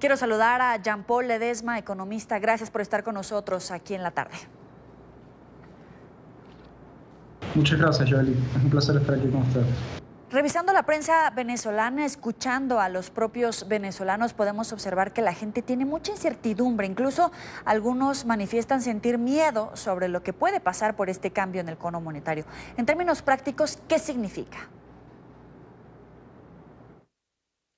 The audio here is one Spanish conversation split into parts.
Quiero saludar a Jean-Paul Ledesma, economista. Gracias por estar con nosotros aquí en la tarde. Muchas gracias, Joely. Es un placer estar aquí con ustedes. Revisando la prensa venezolana, escuchando a los propios venezolanos, podemos observar que la gente tiene mucha incertidumbre. Incluso algunos manifiestan sentir miedo sobre lo que puede pasar por este cambio en el cono monetario. En términos prácticos, ¿qué significa?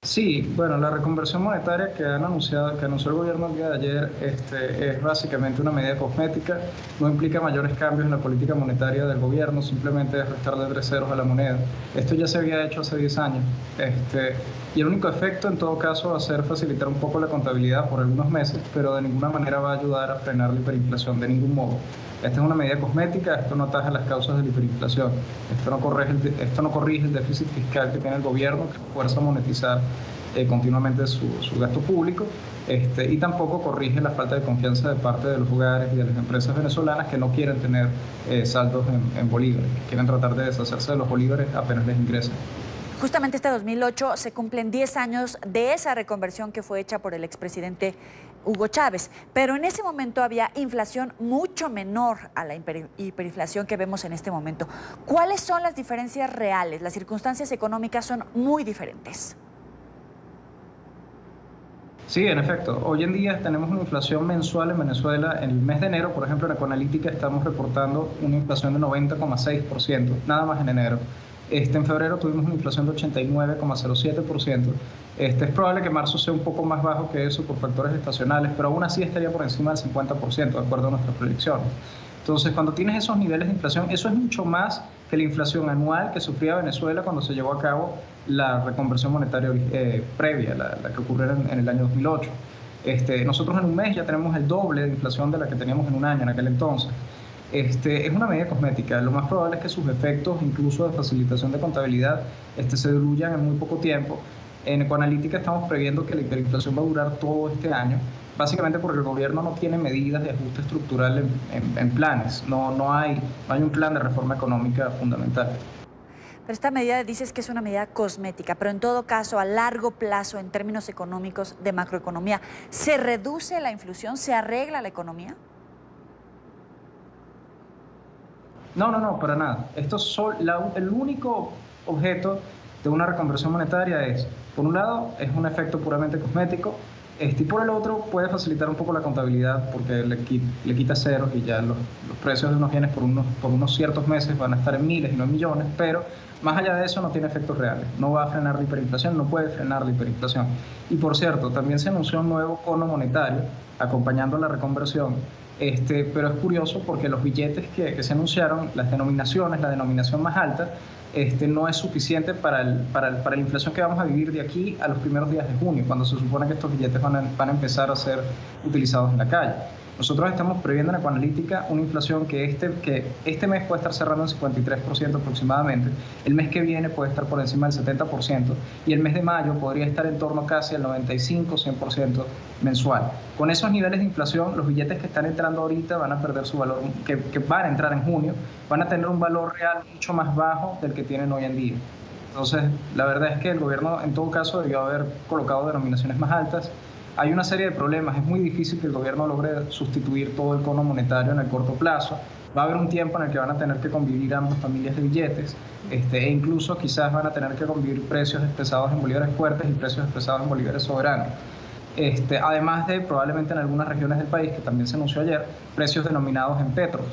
Sí, bueno, la reconversión monetaria que anunció el gobierno el día de ayer es básicamente una medida cosmética, no implica mayores cambios en la política monetaria del gobierno, simplemente es restarle 3 ceros a la moneda. Esto ya se había hecho hace 10 años y el único efecto en todo caso va a ser facilitar un poco la contabilidad por algunos meses, pero de ninguna manera va a ayudar a frenar la hiperinflación, de ningún modo. Esta es una medida cosmética, esto no ataja las causas de la hiperinflación, esto no corrige el déficit fiscal que tiene el gobierno, que fuerza a monetizar continuamente su gasto público, y tampoco corrige la falta de confianza de parte de los hogares y de las empresas venezolanas que no quieren tener saldos en bolívares, que quieren tratar de deshacerse de los bolívares apenas les ingresan. Justamente este 2008 se cumplen 10 años de esa reconversión que fue hecha por el expresidente Hugo Chávez, pero en ese momento había inflación mucho menor a la hiperinflación que vemos en este momento. ¿Cuáles son las diferencias reales? Las circunstancias económicas son muy diferentes. Sí, en efecto. Hoy en día tenemos una inflación mensual en Venezuela. En el mes de enero, por ejemplo, en Ecoanalítica estamos reportando una inflación de 90,6%, nada más en enero. En febrero tuvimos una inflación de 89,07%. Es probable que marzo sea un poco más bajo que eso por factores estacionales, pero aún así estaría por encima del 50%, de acuerdo a nuestras proyecciones. Entonces, cuando tienes esos niveles de inflación, eso es mucho más que la inflación anual que sufría Venezuela cuando se llevó a cabo la reconversión monetaria previa, la que ocurrió en el año 2008. Nosotros en un mes ya tenemos el doble de inflación de la que teníamos en un año en aquel entonces. Es una medida cosmética. Lo más probable es que sus efectos, incluso de facilitación de contabilidad, se diluyan en muy poco tiempo. En Ecoanalítica estamos previendo que la hiperinflación va a durar todo este año, básicamente porque el gobierno no tiene medidas de ajuste estructural en planes. No hay un plan de reforma económica fundamental. Pero esta medida dices que es una medida cosmética, pero en todo caso, a largo plazo, en términos económicos de macroeconomía, ¿se reduce la inflación? ¿Se arregla la economía? No, para nada. El único objeto de una reconversión monetaria es, por un lado, es un efecto puramente cosmético, y por el otro puede facilitar un poco la contabilidad porque le quita ceros y ya los precios de unos bienes por unos ciertos meses van a estar en miles y no en millones, pero más allá de eso no tiene efectos reales, no va a frenar la hiperinflación, no puede frenar la hiperinflación. Y por cierto, también se anunció un nuevo cono monetario acompañando la reconversión, pero es curioso porque los billetes que se anunciaron, la denominación más alta, no es suficiente para la inflación que vamos a vivir de aquí a los primeros días de junio, cuando se supone que estos billetes van a empezar a ser utilizados en la calle. Nosotros estamos previendo en Ecoanalítica una inflación que este mes puede estar cerrando en 53% aproximadamente, el mes que viene puede estar por encima del 70% y el mes de mayo podría estar en torno casi al 95-100% mensual. Con esos niveles de inflación, los billetes que están entrando ahorita van a perder su valor, que van a entrar en junio, van a tener un valor real mucho más bajo del que tienen hoy en día. Entonces, la verdad es que el gobierno en todo caso debió haber colocado denominaciones más altas. Hay una serie de problemas, es muy difícil que el gobierno logre sustituir todo el cono monetario en el corto plazo. Va a haber un tiempo en el que van a tener que convivir ambas familias de billetes, e incluso quizás van a tener que convivir precios expresados en bolívares fuertes y precios expresados en bolívares soberanos. Además de probablemente en algunas regiones del país, que también se anunció ayer, precios denominados en petros,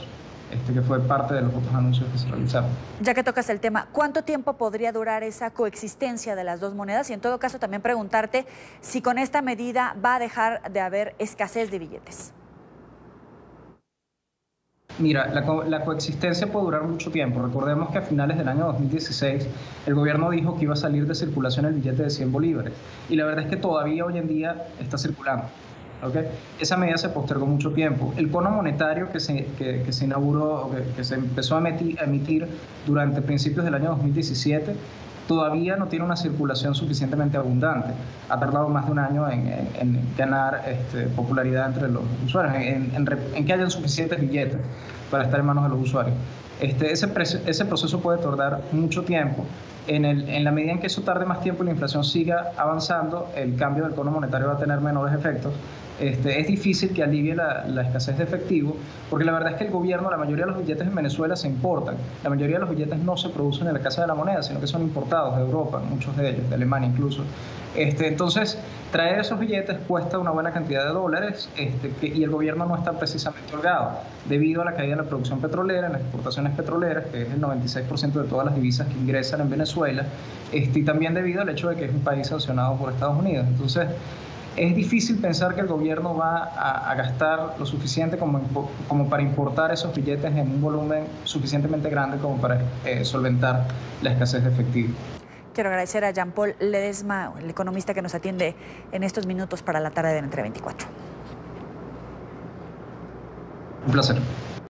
que fue parte de los otros anuncios que se realizaron. Ya que tocas el tema, ¿cuánto tiempo podría durar esa coexistencia de las dos monedas? Y en todo caso también preguntarte si con esta medida va a dejar de haber escasez de billetes. Mira, la coexistencia puede durar mucho tiempo. Recordemos que a finales del año 2016 el gobierno dijo que iba a salir de circulación el billete de 100 bolívares. Y la verdad es que todavía hoy en día está circulando. ¿Okay? Esa medida se postergó mucho tiempo. El cono monetario que se inauguró, que se empezó a emitir durante principios del año 2017, todavía no tiene una circulación suficientemente abundante. Ha tardado más de un año en ganar popularidad entre los usuarios, en que hayan suficientes billetes para estar en manos de los usuarios. Ese proceso puede tardar mucho tiempo. En la medida en que eso tarde más tiempo y la inflación siga avanzando, el cambio del cono monetario va a tener menores efectos. Es difícil que alivie la escasez de efectivo, porque la verdad es que el gobierno, la mayoría de los billetes en Venezuela se importan. La mayoría de los billetes no se producen en la Casa de la Moneda, sino que son importados de Europa, muchos de ellos, de Alemania incluso. Entonces, traer esos billetes cuesta una buena cantidad de dólares y el gobierno no está precisamente holgado, debido a la caída de la producción petrolera, en las exportaciones petroleras, que es el 96% de todas las divisas que ingresan en Venezuela, y también debido al hecho de que es un país sancionado por Estados Unidos. Entonces, es difícil pensar que el gobierno va a gastar lo suficiente como para importar esos billetes en un volumen suficientemente grande como para solventar la escasez de efectivo. Quiero agradecer a Jean-Paul Ledesma, el economista que nos atiende en estos minutos para la tarde de Entre 24. Un placer.